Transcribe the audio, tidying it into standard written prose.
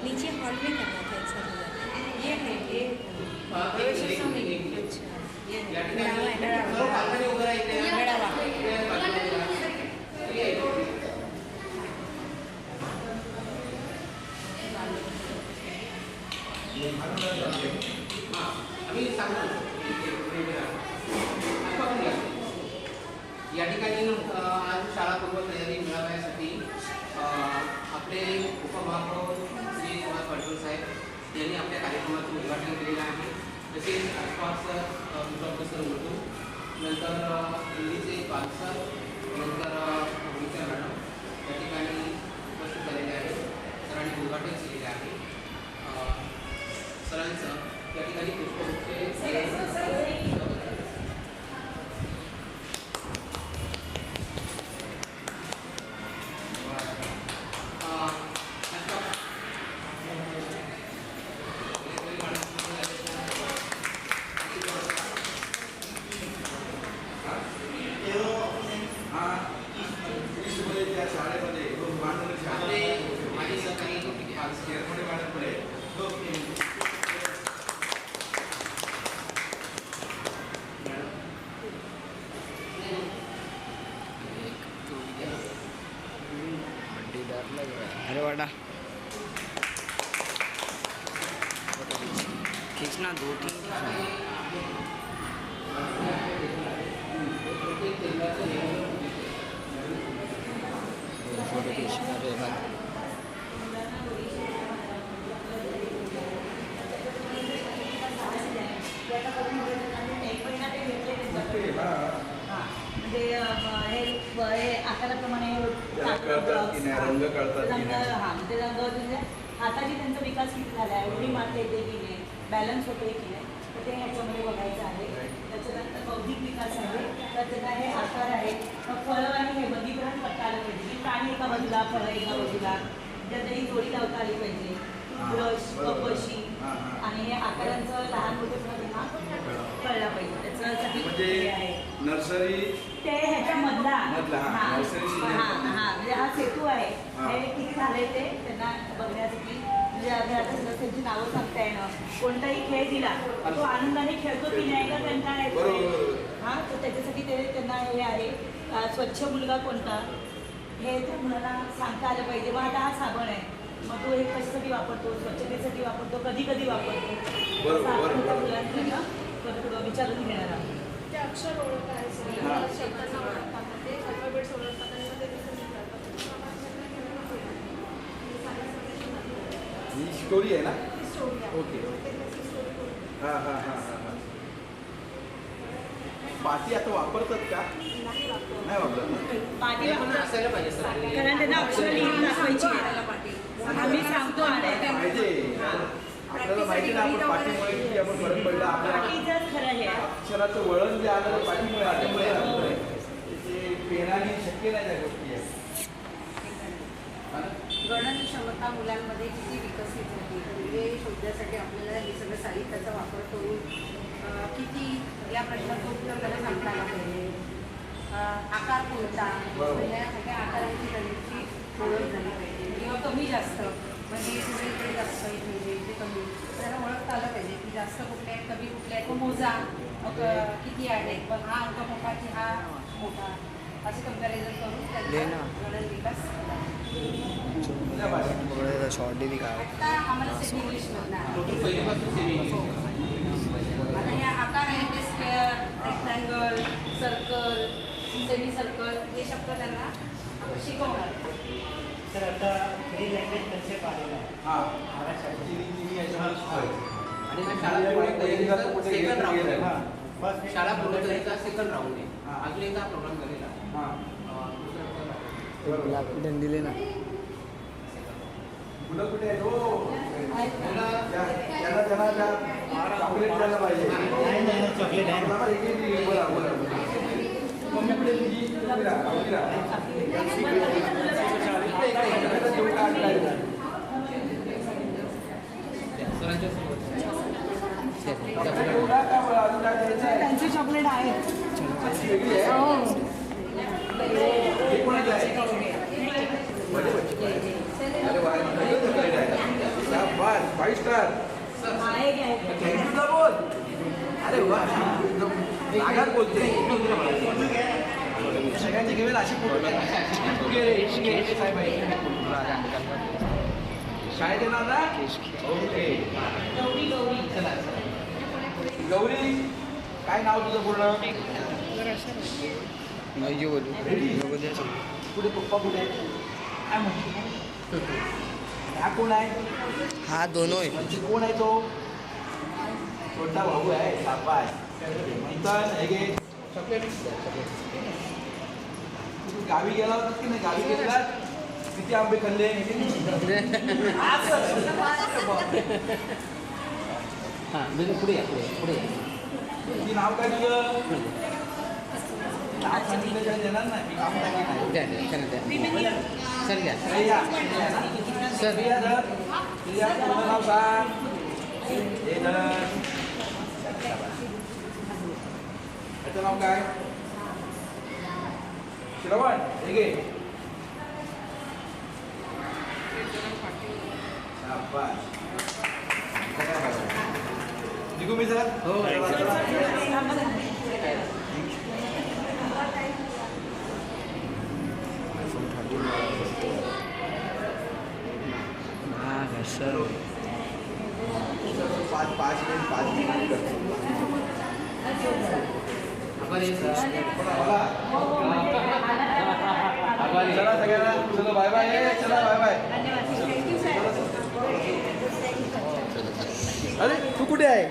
नीचे हॉल में करना था एक साथ ये है ये या ठिकाणी आज शाळापूर्व तयारी मिळवण्यासाठी आपले उपमहापौर श्री सुभाष पाटील साहेब यांनी आपल्या कार्यक्रमाचं उद्घाटन केलेलं आहे. तसेच आसपास डॉक्टर सर उर्दू, नंतर हिंदीचे पालसर, नंतर विचार मॅडम या ठिकाणी उपस्थित झालेले आहेत. सरांनी उद्घाटन केलेले आहे. सरांचं या ठिकाणी पुष्पगुच्छ अरे वाड़ा खींचना 2-3 फोटो खींचना रहेगा. आकाराप्रमाणे हाताची त्यांचा विकास किती झाला आहे, उडी मारता येते की नाही, बॅलन्स होतोय की नाही, तर ते ह्याच्यामध्ये बघायचं आहे. त्याच्यानंतर बौद्धिक विकास आहे, तर त्याचा हे आकार आहे. मग फळं आणि हे वर्गीकरण करता आलं पाहिजे की प्राणी एका बाजूला, फळं एका बाजूला, त्यातही जोडी लावता आली पाहिजे. ब्रश, कपशी आणि हे आकारांचं लहान मोठेपणा कळला पाहिजे. त्याच्यासाठी आहे नर्सरी ते ह्याच्यामधला म्हणजे हा सेतू आहे. हे किती झाले ते त्यांना बघण्यासाठी, म्हणजे घराच्या सदस्यांची नावं सांगता येणं, कोणताही खेळ दिला तो आनंदाने खेळतो की नाही का त्यांना हां, तर त्याच्यासाठी ते त्यांना हे आहे. स्वच्छ मुलगा कोणता हे त्या मुलाला सांगता आलं पाहिजे. मग आता हा साबण आहे, मग तो हे कशासाठी वापरतो, स्वच्छतेसाठी वापरतो, कधी कधी वापरतो, मुलांना विचारून घेणार आहोत. ते अक्षर ओळख आहे शब्दांना ओळखतात, ते अल्फाबेट्स ओळखतात आणि मग ते ही स्टोरी आहे ना. स्टोरी आहे. ओके. हां हां हां हां हां. पाटी आता वापरतात का? नाही वापरत. पाटी असायला पाहिजे सर, कारण त्यांना अक्षर लिहून दाखवायची आहे. आम्ही सांगतो पाहिजे. आपल्याला माहिती ना, आपण पाठीमुळे किती आपण फरक पडला. पाटीचंच खरं हे अक्षराचं वळण जे आलं पाठीमुळे आल्यामुळे ते पेनाने शक्य नाही त्या गोष्टी आहेत. गणन क्षमता मुलांमध्ये किती विकसित होती हे शोधण्यासाठी आपल्याला हे सगळं साहित्याचा वापर करून किती या प्रश्नाचं उत्तर त्याला सांगता आलं पाहिजे. आकार कोणता, या सगळ्या आकारांची त्यांची ओळख झाली पाहिजे किंवा कमी जास्त, म्हणजे इकडे जास्त म्हणजे इथे कमी, त्याला ओळखता आलं पाहिजे की जास्त कुठले आहेत, कमी कुठले आहेत, तो मोजा किती आहेत, मग हा अंक मोठा की हा मोठा, असे कंपॅरिझन करून त्यांचा गणन विकास शॉर्ट भी दिखा. आता आम्हाला सेमी इंग्लिशमधनं आता हे आकार आहे ते square, rectangle, circle, semi circle हे शब्द त्यांना शिकवणार. सर आता फ्री लँग्वेज कन्सेप्ट आलेला आहे. हां, महाराष्ट्राची आणि शाळा पूर्ण तयारीचा सेकंड राऊंड आहे. फर्स्ट शाळा पूर्ण तयारीचा सेकंड राऊंड आहे. अजून एकदा प्रोग्राम झालेला. हां, डंडी लेना. मुलं कुठे आहेत? हो, त्याला चॉकलेट द्यायला पाहिजे. नाही चॉकलेट आहे. बोला बोला. मम्मीकडे त्यांची चॉकलेट आहे. कोणाचं आहे? बोलते सगळ्यांचे घेऊन अशी फोटो साहेब आहे शाळेत येणार ना ओके चला गौरी काय नाव तुझं पूर्ण नाही बोलू पुढे पप्पा कुठे आहे काय म्हणतो हा कोण आहे हा दोनों आहे म्हणजे कोण आहे तो छोटा भाऊ आहे सापा आहे म्हणतात हे घे चॉकलेट तू गावी गेला होता की नाही गावी गेला किती आंबे खाल्ले हां पुढे या पुढे ती नाव काय तुझं नाव सांगितलं काय देणार नाही मी काम टाकेन द्या सर घ्या प्रिया सर प्रिया धर प्रिया तुझं नाव सांग हे धर याचं नाव काय श्रवण हे घे शाबास. निघू मी सर हो पाच मिनिट आभारी आहे सर बोला चला सगळ्यांना चलो बाय बाय चला बाय बाय अरे तू कुठे आहे